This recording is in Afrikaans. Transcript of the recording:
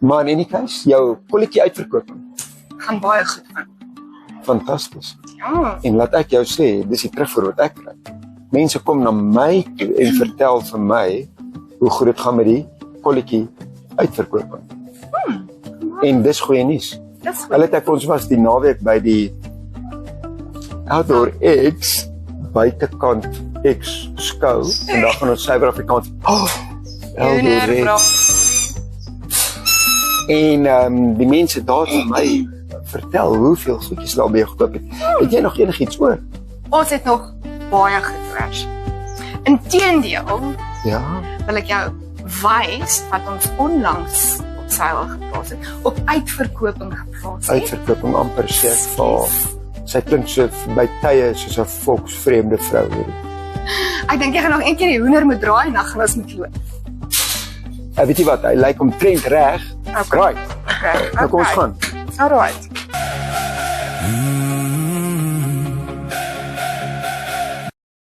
Maar in die geval, jou kolletjie uitverkoping, Gaan baie goed van. fantasties. Ja. En laat ek jou sê, dis die terugvoer wat ek kry. Mense kom na my toe en vertel vir my hoe goed dit gaan met die kolletjie uitverkoping. En dis goeie nuus. Dis goed. Hulle het ons was die naweek by die Outdoor X buitekant X skou en dan gaan ons Suid-Afrikaans Junior, en die mense daar vir my vertel hoeveel goedjies daar by gekoop het. Het jy nog enigiets oor? Ons het nog baie goed oor. Inteendeel, Ja. wil ek jou wys wat ons onlangs op seil geplaas het, op uitverkoping geplaas het. Uitverkoping amper sê ek vir sy klink so by tye soos 'n volksvreemde vrou hierdie. Ek dink jy gaan nog een keer die hoender moet draai en dan gaan ons moet loop. Weet jy wat, hy lyk omtrent reg. Okay. Right. Okay. Nou kom ons gaan. Alright.